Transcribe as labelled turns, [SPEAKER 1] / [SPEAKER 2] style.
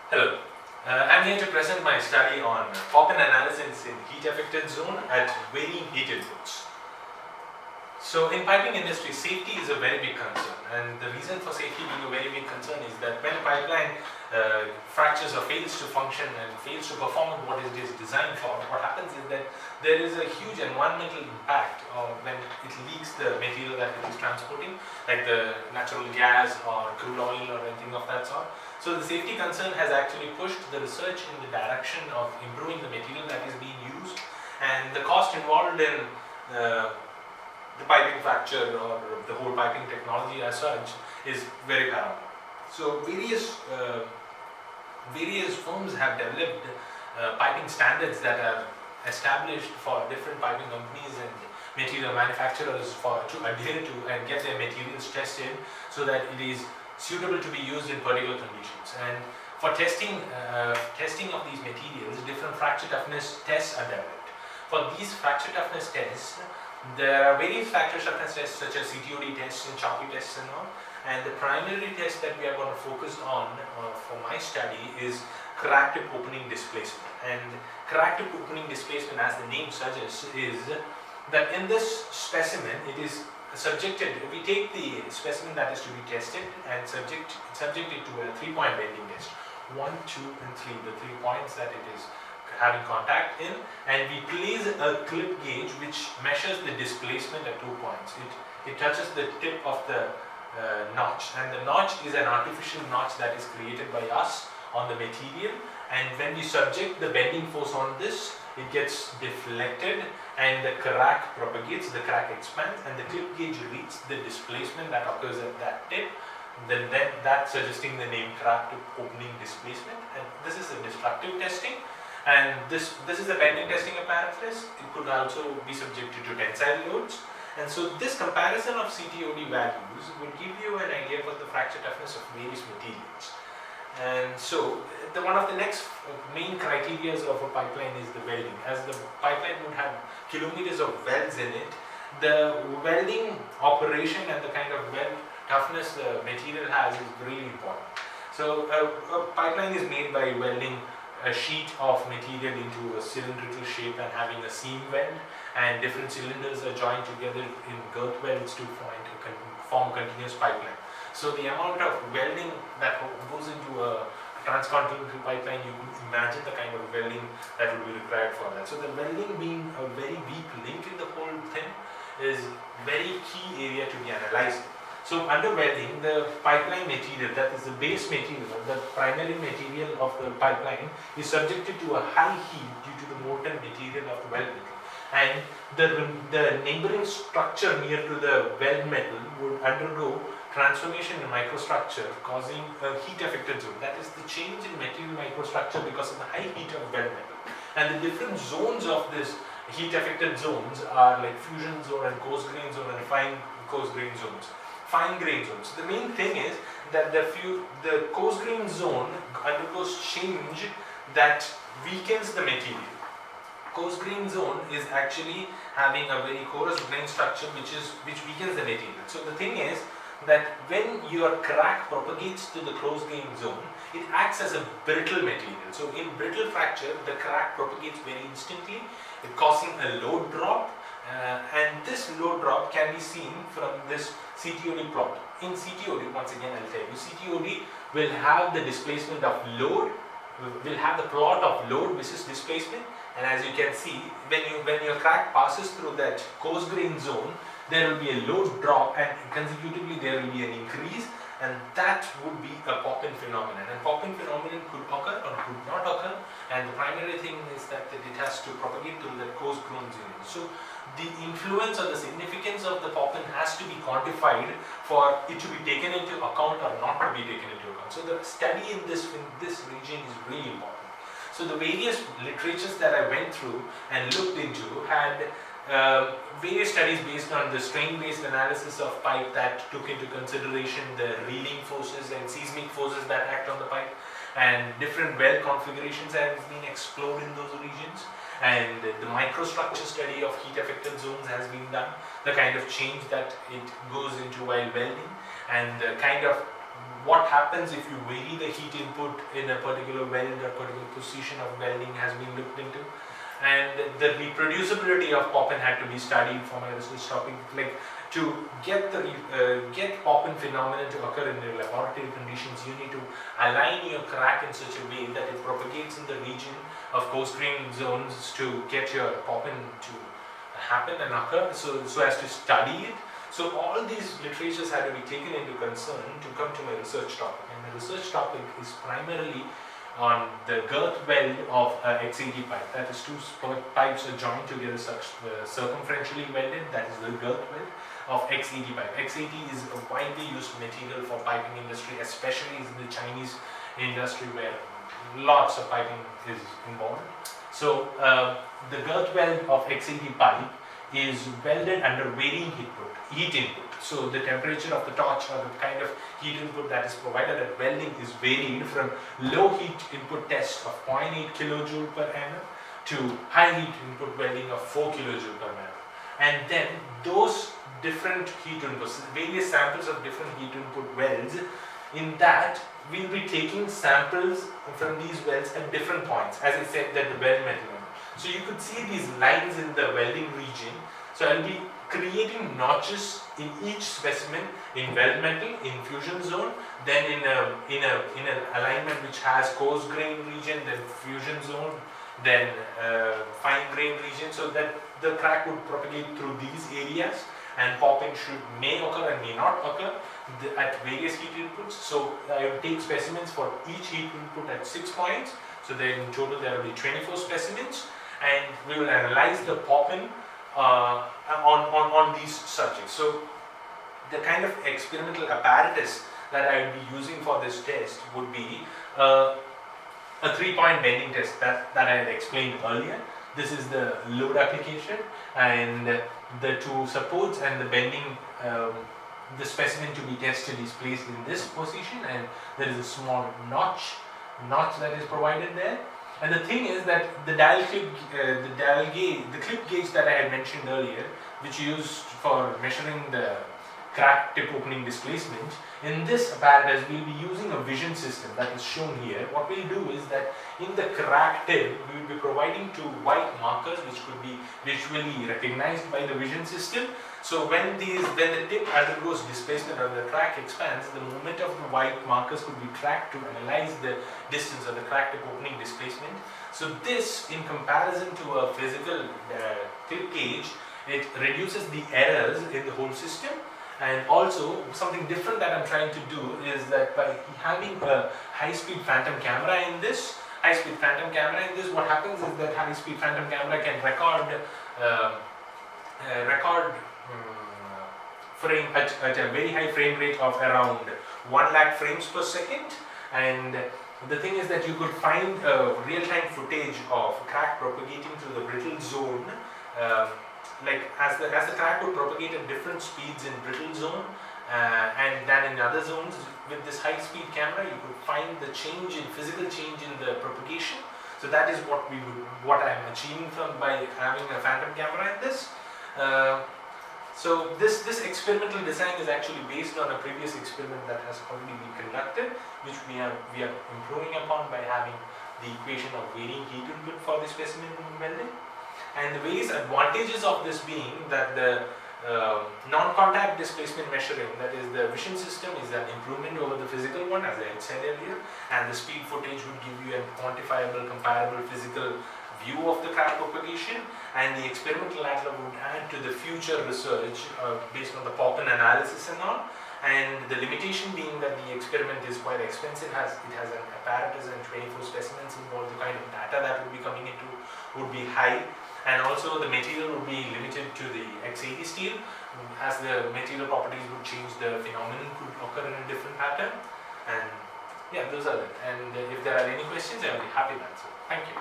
[SPEAKER 1] Hello, I'm here to present my study on poppin analysis in heat-affected zone at very heated loads. So in piping industry, safety is a very big concern, and the reason for safety being a very big concern is that when a pipeline fractures or fails to function and fails to perform what it is designed for, what happens is that there is a huge environmental impact when it leaks the material that it is transporting, like the natural gas or crude oil or anything of that sort. So the safety concern has actually pushed the research in the direction of improving the material that is being used, and the cost involved in the piping fracture or the whole piping technology as such is very paramount. So various firms have developed piping standards that are established for different piping companies and material manufacturers to adhere to and get their materials tested so that it is suitable to be used in particular conditions. And for testing of these materials, different fracture toughness tests are developed. For these fracture toughness tests, there are various fracture toughness tests such as CTOD tests and choppy tests and all. And the primary test that we are going to focus on for my study is crack tip opening displacement. And crack tip opening displacement, as the name suggests, is that in this specimen it is subjected. We take the specimen that is to be tested and subject it to a 3-point bending test. 1, 2, and 3, the 3 points that it is having contact in, and we place a clip gauge which measures the displacement at 2 points. It touches the tip of the notch, and the notch is an artificial notch that is created by us on the material, and when we subject the bending force on this, it gets deflected and the crack propagates, the crack expands, and the clip gauge reads the displacement that occurs at that tip. Then that suggesting the name crack tip opening displacement. And this is a destructive testing, and this is a bending testing apparatus. It could also be subjected to tensile loads. And so this comparison of CTOD values will give you an idea about the fracture toughness of various materials. And so one of the next main criteria of a pipeline is the welding. As the pipeline would have kilometers of welds in it, the welding operation and the kind of weld toughness the material has is really important. So a pipeline is made by welding a sheet of material into a cylindrical shape and having a seam weld, and different cylinders are joined together in girth welds to form a continuous pipeline. So the amount of welding that goes into a transcontinental pipeline, you could imagine the kind of welding that would be required for that. So the welding being a very weak link in the whole thing is very key area to be analyzed. So under welding, the pipeline material, that is the base material, the primary material of the pipeline, is subjected to a high heat due to the molten material of the weld metal. And the neighboring structure near to the weld metal would undergo transformation in microstructure, causing a heat-affected zone. That is the change in material microstructure because of the high heat of weld metal. And the different zones of this heat-affected zones are like fusion zone and coarse grain zone and fine coarse grain zones. Fine grain zones. The main thing is that the coarse grain zone undergoes change that weakens the material. Coarse grain zone is actually having a very coarse grain structure which weakens the material. So the thing is that when your crack propagates to the coarse grain zone, it acts as a brittle material. So in brittle fracture, the crack propagates very instantly, causing a load drop. And this load drop can be seen from this CTOD plot. In CTOD, once again I'll tell you, CTOD will have the displacement of load, will have the plot of load versus displacement, and as you can see, when your crack passes through that coarse grain zone, there will be a load drop, and consecutively there will be an increase, and that would be a popping phenomenon. And popping phenomenon could occur or could not occur, and the primary thing is that it has to propagate through that coarse grain zone. So the influence or the significance of the popping has to be quantified for it to be taken into account or not to be taken into account. So the study in this region is really important. So the various literatures that I went through and looked into had various studies based on the strain-based analysis of pipe that took into consideration the reeling forces and seismic forces that act on the pipe, and different weld configurations have been explored in those regions, and the microstructure study of heat-affected zones has been done, the kind of change that it goes into while welding, and the kind of what happens if you vary the heat input in a particular weld or particular position of welding has been looked into. And the reproducibility of popping had to be studied for my research topic. Like, to get the get popping phenomenon to occur in the laboratory conditions, you need to align your crack in such a way that it propagates in the region of coarse grain zones to get your popping to happen and occur, so as to study it. So all these literatures had to be taken into concern to come to my research topic. And my research topic is primarily on the girth weld of ENGG851 pipe. That is, two pipes are joined together circumferentially welded. That is the girth weld of ENGG851 pipe. ENGG8 is a widely used material for piping industry, especially in the Chinese industry where lots of piping is involved. So the girth weld of ENGG8 pipe is welded under varying heat input. So the temperature of the torch or the kind of heat input that is provided at welding is varied from low heat input test of 0.8 kilojoule per annum to high heat input welding of 4 kilojoule per annum. And then those different heat inputs, various samples of different heat input welds, in that we'll be taking samples from these welds at different points, as I said, that the weld metal. So you could see these lines in the welding region. So I'll be creating notches in each specimen in weld metal, in fusion zone, then in an alignment which has coarse grain region, then fusion zone, then fine grain region, so that the crack would propagate through these areas, and popping may occur and may not occur at various heat inputs. So I will take specimens for each heat input at 6 points. So then in total there will be 24 specimens, and we will analyze the popping on these subjects. So the kind of experimental apparatus that I will be using for this test would be a 3-point bending test that I had explained earlier. This is the load application, and the two supports and the bending, the specimen to be tested is placed in this position, and there is a small notch that is provided there. And the thing is that the dial clip, the clip gauge that I had mentioned earlier, which used for measuring the crack tip opening displacement, in this apparatus we'll be using a vision system that is shown here. What we'll do is that in the crack tip we will be providing two white markers which could be visually recognized by the vision system. So when the tip undergoes displacement or the crack expands, the movement of the white markers could be tracked to analyze the distance of the crack tip opening displacement. So this, in comparison to a physical clip gauge, it reduces the errors in the whole system. And also something different that I'm trying to do is that by having a high-speed phantom camera in this, what happens is that high-speed phantom camera can record frame at a very high frame rate of around 1 lakh frames per second. And the thing is that you could find real-time footage of crack propagating through the brittle zone. Like as the crack would propagate at different speeds in brittle zone and then in other zones. With this high speed camera you could find the physical change in the propagation. So that is what I am achieving by having a phantom camera in this. So this experimental design is actually based on a previous experiment that has already been conducted, which we are improving upon by having the equation of varying heat input for the specimen welding. And the various advantages of this being that the non-contact displacement measuring, that is the vision system, is an improvement over the physical one, as I had said earlier, and the speed footage would give you a quantifiable, comparable physical view of the crack propagation, and the experimental atlas would add to the future research based on the popping analysis and all. And the limitation being that the experiment is quite expensive, it has an apparatus and 24 specimens involved, the kind of data that would be coming into would be high. And also the material would be limited to the ENGG8 steel. As the material properties would change, the phenomenon could occur in a different pattern. And yeah, those are it. And if there are any questions, I will be happy to answer. Thank you.